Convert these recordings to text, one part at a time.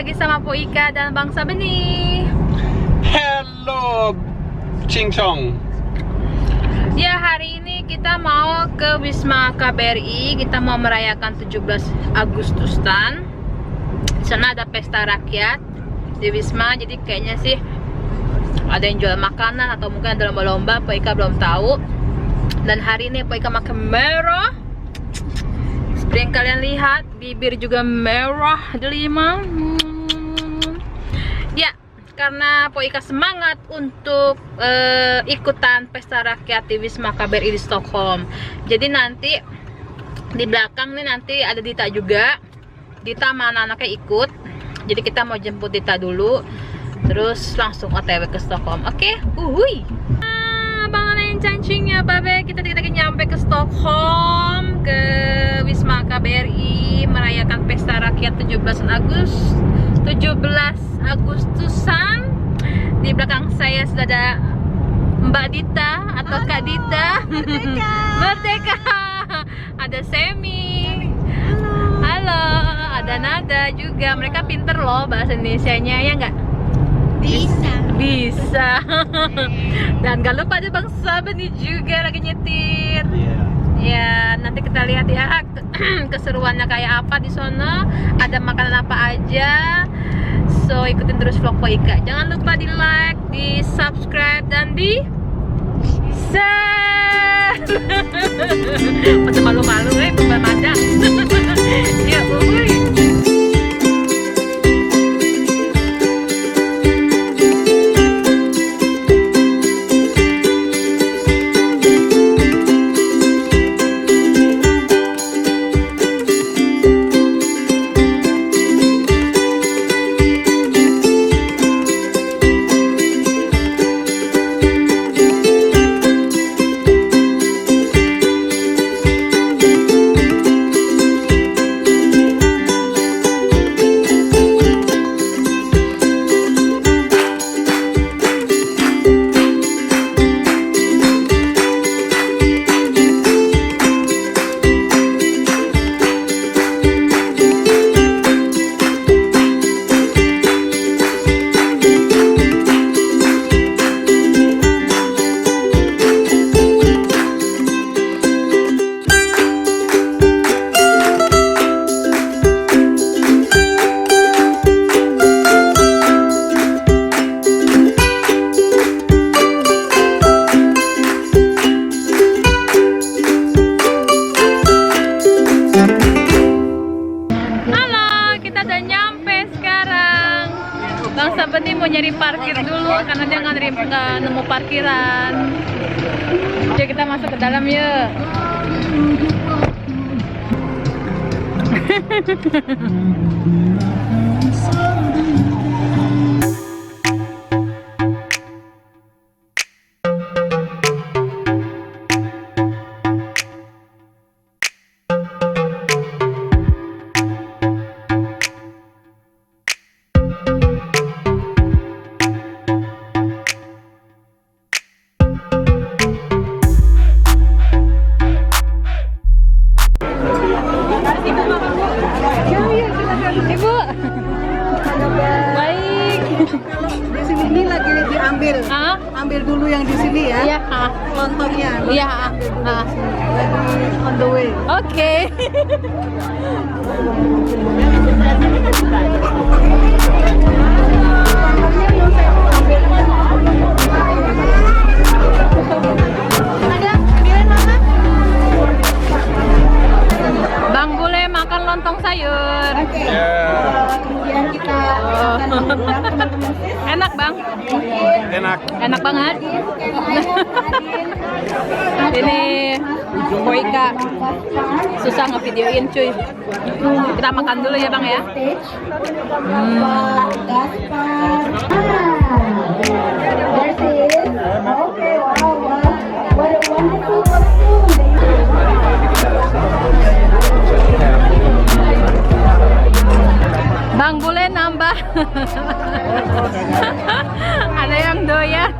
lagi sama Po Ika dan Bang Sabeni. Hello, Ching Chong. Ya, hari ini kita mau ke Wisma KBRI. Kita mau merayakan 17 Agustusan. Di sana ada pesta rakyat di Wisma. Jadi kayaknya sih ada yang jual makanan atau mungkin ada lomba-lomba. Po Ika belum tahu. Dan hari ini Po Ika pakai merah. Seperti yang kalian lihat, bibir juga merah delima. Ya, karena Po Ika semangat untuk ikutan pesta rakyat di Wisma KBRI di Stockholm. Jadi nanti di belakang nih nanti ada Dita juga. Dita sama anak-anaknya ikut. Jadi kita mau jemput Dita dulu, terus langsung OTW ke Stockholm. Oke, uhui. Abang yang cancingnya, babe. Kita nyampe ke Stockholm, ke Wisma KBRI merayakan pesta rakyat 17 Agustusan. Di belakang saya sudah ada Mbak Dita atau Kak Dita. Merdeka. Ada Semi. Halo. Ada Nada juga. Mereka pinter loh bahasa Indonesianya, ya nggak? Bisa. Dan gak lupa ada Bang Sabeni juga lagi nyetir. Ya, nanti kita lihat ya keseruannya kayak apa di sana. Ada makanan apa aja. So, ikutin terus vlog Po Ika. Jangan lupa di like, di subscribe, dan di share. Masih malu-malu pemadam. Ya, Sabeni mau nyari parkir dulu karena dia nggak nemu parkiran. Oke, kita masuk ke dalam yuk. Ibu, baik. Di sini ini lagi diambil, ambil dulu yang di sini ya. Iya, Lontongnya. iya, Lagi on the way. Oke. Bang, boleh makan lontong sayur? Kemudian kita Enak, Bang? Enak. Enak banget. Ini Po Ika susah ngevideoin, cuy. Kita makan dulu ya, Bang ya. Bang, boleh nambah. Ada yang doyan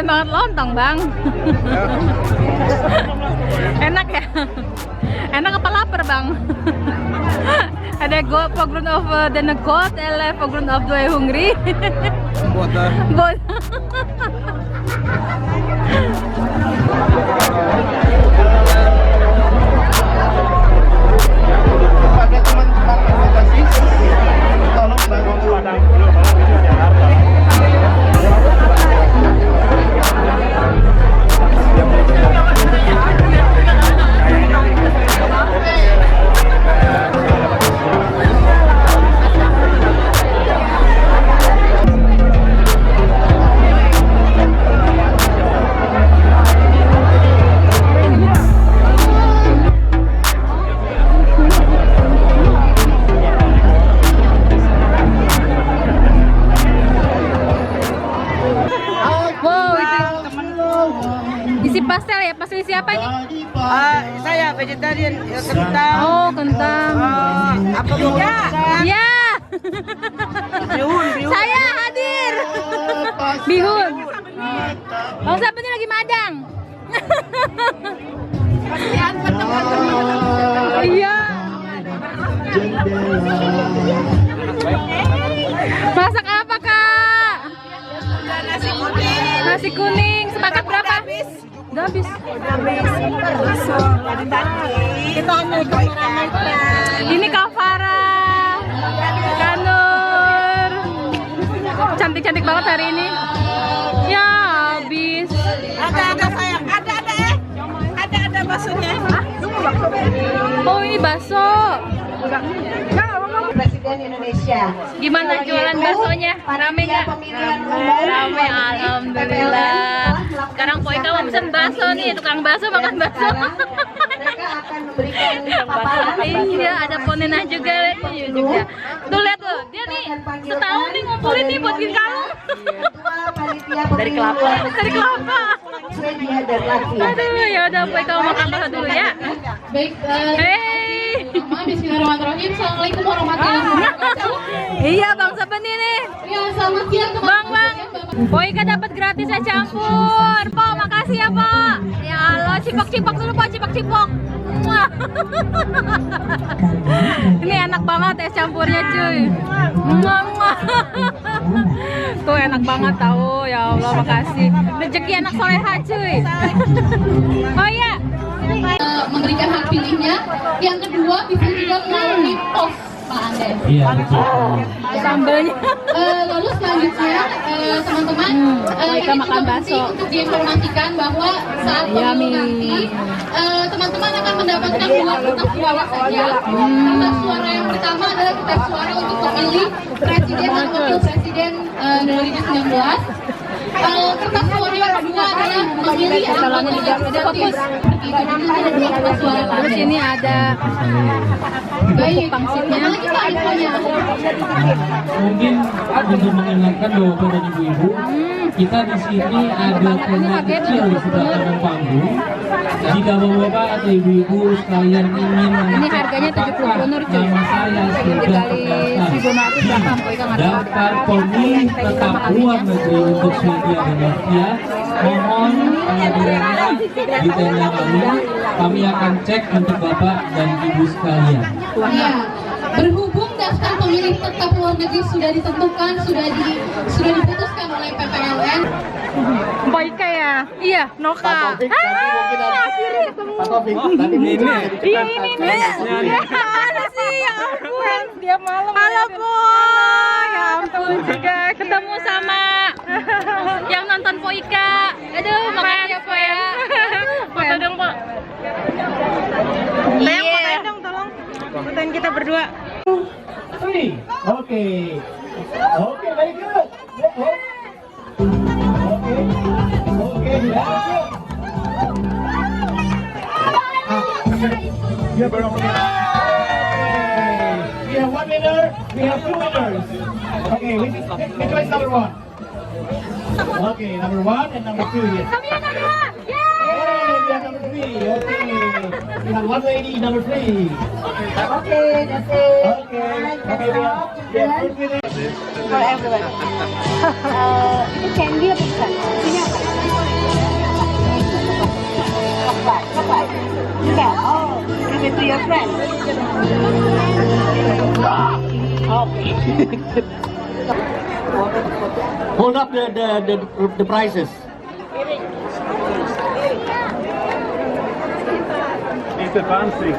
banget lontong, Bang. Enak ya? Enak apa lapar bang? Ada på grund av den är gott eller på grund av du är hungrig? Båda. Båda. Pada teman-teman organisasis, tolong bantu Padang dulu kalau menuju Jakarta. Isi pastel ya, pastel isi apa ini? Saya vegetarian, kentang. Oh, kentang. Apa mau makan? Ya. Bihun. Saya hadir. Bihun. Bang Saban ini lagi madang. Iya. Masak apa, Kak? Nasi kuning. Nasi kuning. Sepakat berapa? Udah habis. Kita hanya ramaikan. Ini Kak Farah, Kanur. Cantik-cantik banget hari ini. Ya, habis. Ada sayang. Ada baksonya. Oh, ini bakso. Presiden Indonesia. Gimana jualan baksonya? Rame nggak? Rame, alhamdulillah. Sekarang Poika mau pesen bakso nih, tukang bakso makan bakso. Mereka akan memberikan paparan. Iya, ada Ponena juga. Iya juga. Tuh lihat tuh, dia nih setahun nih ngumpulin nih buat bikin kalung. Dari kelapa. Dari kelapa. Swedia dan Latvia. Aduh, ya udah Poika mau makan bakso dulu ya. Baik, Hey. bismillahirrahmanirrahim. Assalamualaikum warahmatullahi wabarakatuh. Iya, Bang Saban nih. Ya, selamat siang teman-teman. Bang. Poika dapat gratis es campur. Po, makasih ya, Po. Ya Allah, cipok-cipok dulu, Po, cipok-cipok. Muah. Ini enak banget es campurnya, cuy. Muah, muah. Tuh enak banget tahu. Ya Allah, makasih. Rezeki anak soleha, cuy. Oh iya. Memberikan hak pilihnya. Yang kedua bisa juga melalui pos, Pak Andes. Iya, betul. Sambelnya. Lalu selanjutnya teman-teman Mereka ini makan juga bakso. penting untuk diinformasikan bahwa saat pemilu nanti teman-teman akan mendapatkan 2 kertas suara saja. Kertas suara yang pertama adalah kertas suara untuk memilih presiden dan wakil presiden 2019. Kertas suara yang kedua adalah memilih anggota legislatif. Kertas suara Terus ini ada baik pangsitnya. apalagi Pak infonya. Mungkin untuk mengingatkan bapak dan ibu-ibu, kita di sini ada tema kecil di sebelah kanan panggung. Jika bapak atau ibu-ibu sekalian ingin Ini harganya 70 donor, cuy. nama saya sudah Dikali 1.500 berapa? Poika nggak tahu. daftar pemilih tetap luar negeri untuk Swedia dan Latvia, mohon kehadirannya di tenda kami akan cek untuk bapak dan ibu sekalian. Ya, berhubung daftar pemilih tetap luar negeri sudah ditentukan, sudah diputuskan oleh PPLN. Poika ya? Iya, Noka. Pak Taufik, tadi Ini. Iya ini nih. Mana sih? Ya ampun. Dia malam. Halo Po. Ya ampun juga ketemu sama yang nonton Poika. Aduh, makasih ya Po ya. Foto dong Po. Sayang, fotoin dong, tolong. Fotoin kita berdua. Oke, very good. Oke, ya belum. We have 1 winner. We have 2 winners. Okay, which is number 1? Okay, number 1 and number 2. Yes. Kami yang kedua. Hey, we have number 3. Okay, we have 1 lady, number 3. Okay, that's it. Okay, we have 2 winners. For everyone. Itu candy apa bukan? Ini apa? Coklat. that. Oh, give it to your friend. Hold up the prices. Lite fancy.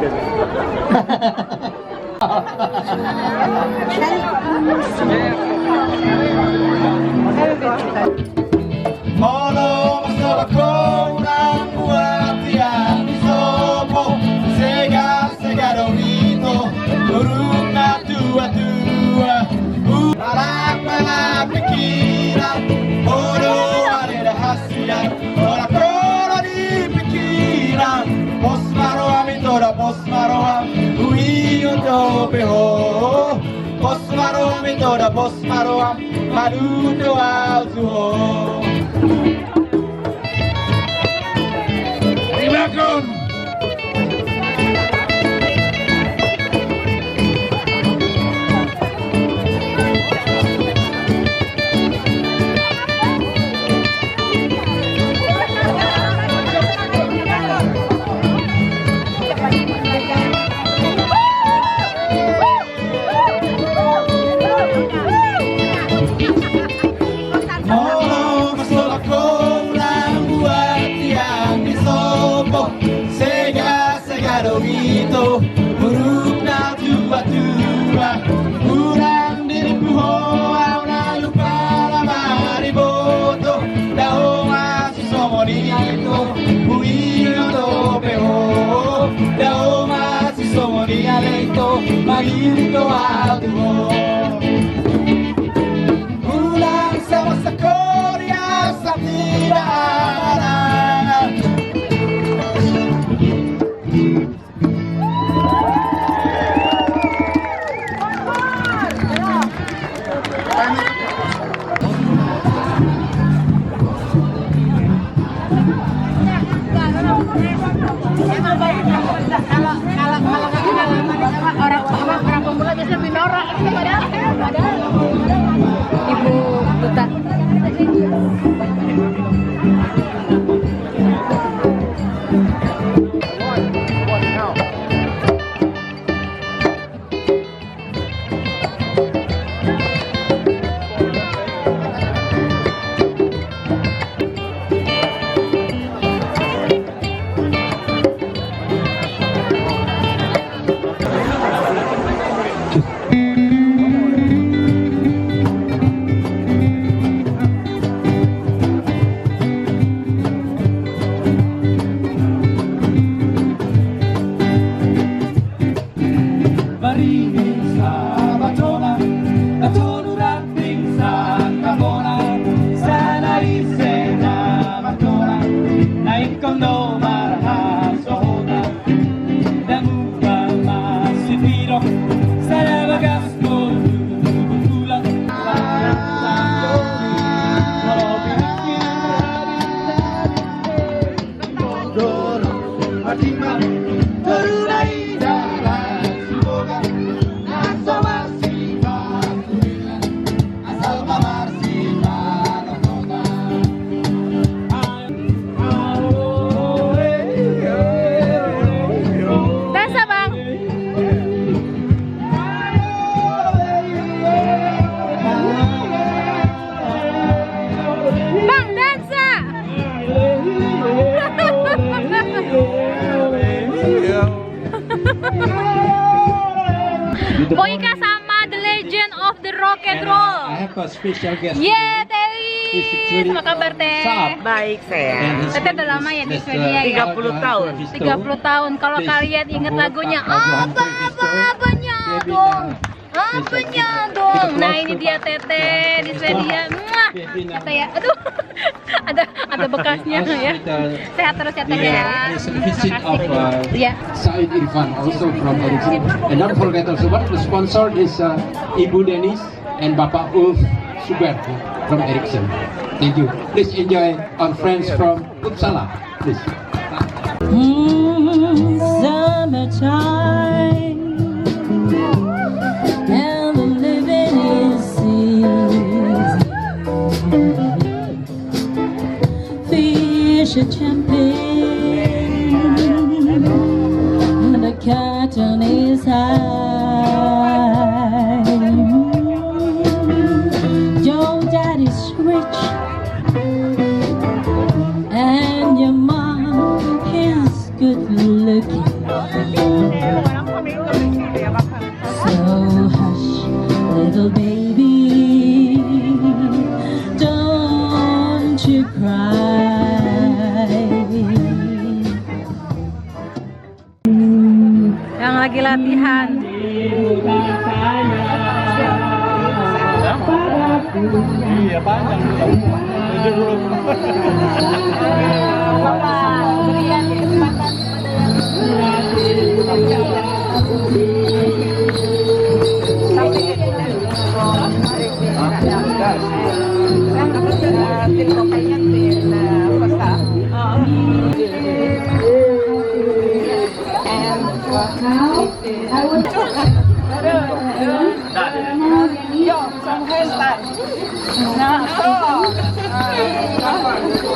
Molo masabakorang buat yang disopo Sega dorito Turun na tua-tua Balak mga pikiran Oro ada rahasian Ora koro di pikiran Pos maroam itoda pos maroam Uiyo to peho Pos maroam itoda pos maroam Madudo altuho Silakan. Dorito, buruk na tua-tua Kurang diriku hoa, una lupa la mariboto Daong asiso monito, huino to peho Daong asiso monito, magirito altuho Ulang sama sa Korea, sa tiranan orang pemula biasanya binorak padahal Ibu Duta. Boyka sama The Legend of the Rock and Roll. I have a special guest. Yeah, Teh. Apa kabar Teh? Baik saya. Teteh udah lama ya di Swedia ya? 30 tahun. 30 tahun. Kalau kalian ingat lagunya apa-apanya dong. Apanya dong. Nah ini dia Teteh di Swedia. Muah. Kata ya, aduh. ada bekasnya ya. Sehat terus ya Teh ya. Visit of Ya. Said Irfan also from Ericsson. And don't forget also what the sponsor is Ibu Denis and Bapak Ulf Subert from Ericsson. Thank you. Please enjoy our friends from Uppsala. Please. Summertime and the living is easy. Fish are jumping rich and your mom is good looking. So hush, little baby, don't you cry. Yang lagi latihan. Iya panjang.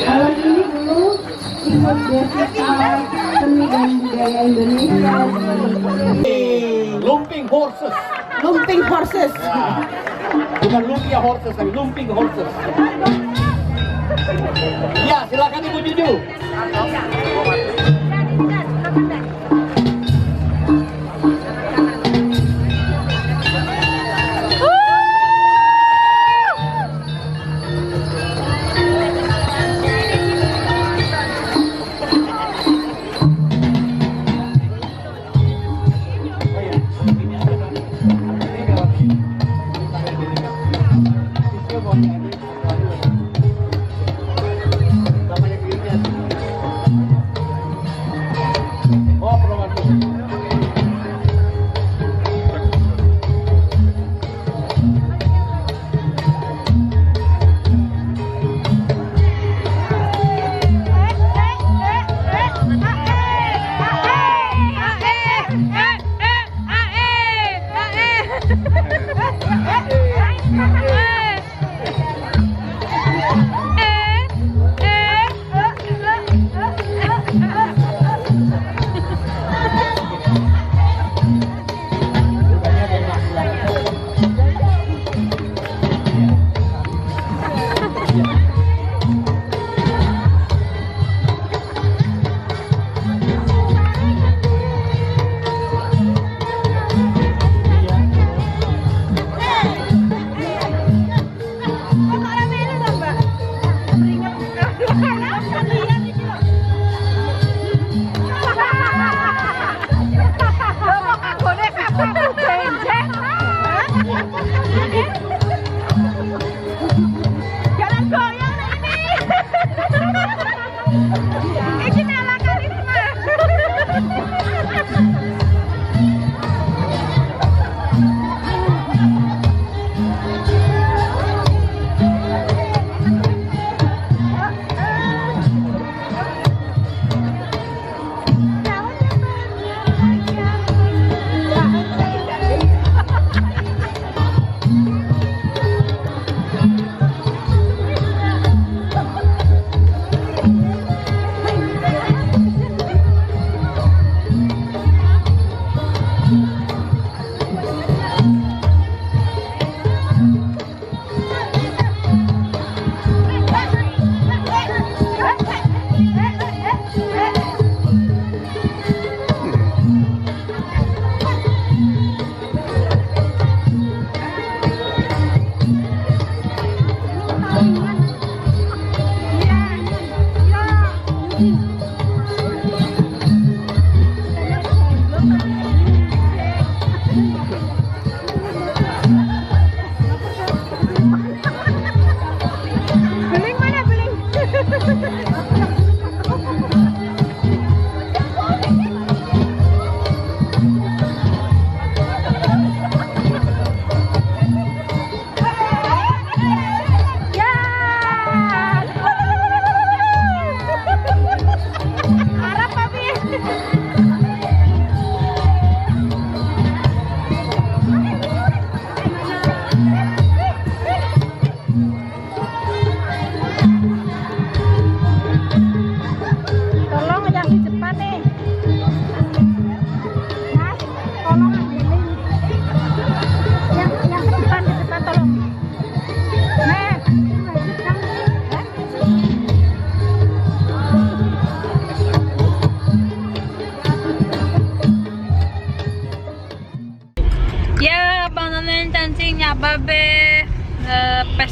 Kalau ini dulu ikut festival seni dan budaya Indonesia. Lumping horses. Lumping horses. Bukan lumpia horses, tapi lumping horses. Ya, silakan Ibu Juju.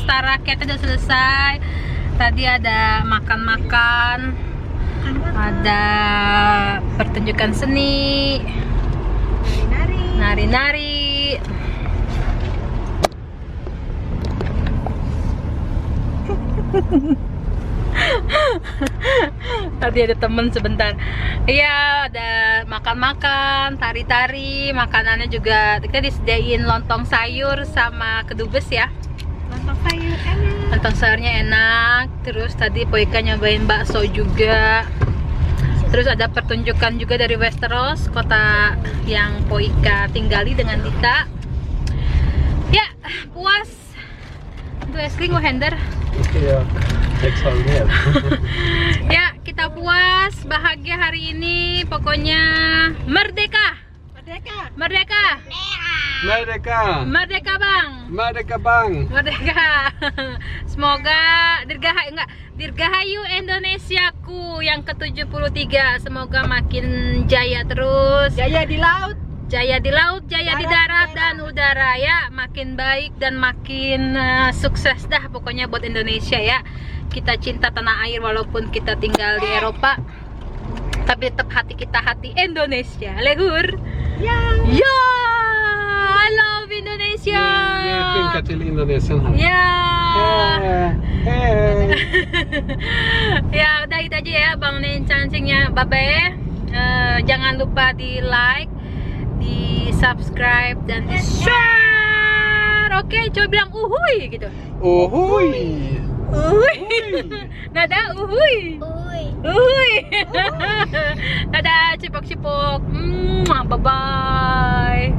pesta rakyat udah selesai. Tadi ada makan-makan, ada pertunjukan seni, nari-nari. Tadi ada temen sebentar. Iya, ada makan-makan, tari-tari, makanannya juga kita disediain lontong sayur sama kedubes ya. Lontong sayurnya enak. Terus tadi Poika nyobain bakso juga. Terus ada pertunjukan juga dari Westeros, kota yang Poika tinggali dengan Dita. Ya, puas. Itu es krim Hender. Iya. Ya, kita puas, bahagia hari ini. Pokoknya merdeka. Merdeka. Merdeka. Merdeka, Bang. Merdeka Bang. Merdeka. Semoga Dirgahayu Indonesiaku yang ke-73. Semoga makin jaya terus. Jaya di laut. Jaya di laut, jaya di darat dan udara ya. Makin baik dan makin sukses dah pokoknya buat Indonesia ya. Kita cinta tanah air walaupun kita tinggal di Eropa. Tapi tetap hati kita hati Indonesia. Lehur. Ya. Ya. I love Indonesia. Vinka till Indonesien här. Ya. Hej. Ya udah itu aja ya Bang Nen cancingnya Babe. Jangan lupa di like, di subscribe dan di share. Oke, coba bilang uhuy gitu. Uhuy. Uhuy. Nada uhuy. Uhuy. Dadah cipok-cipok. Bye bye.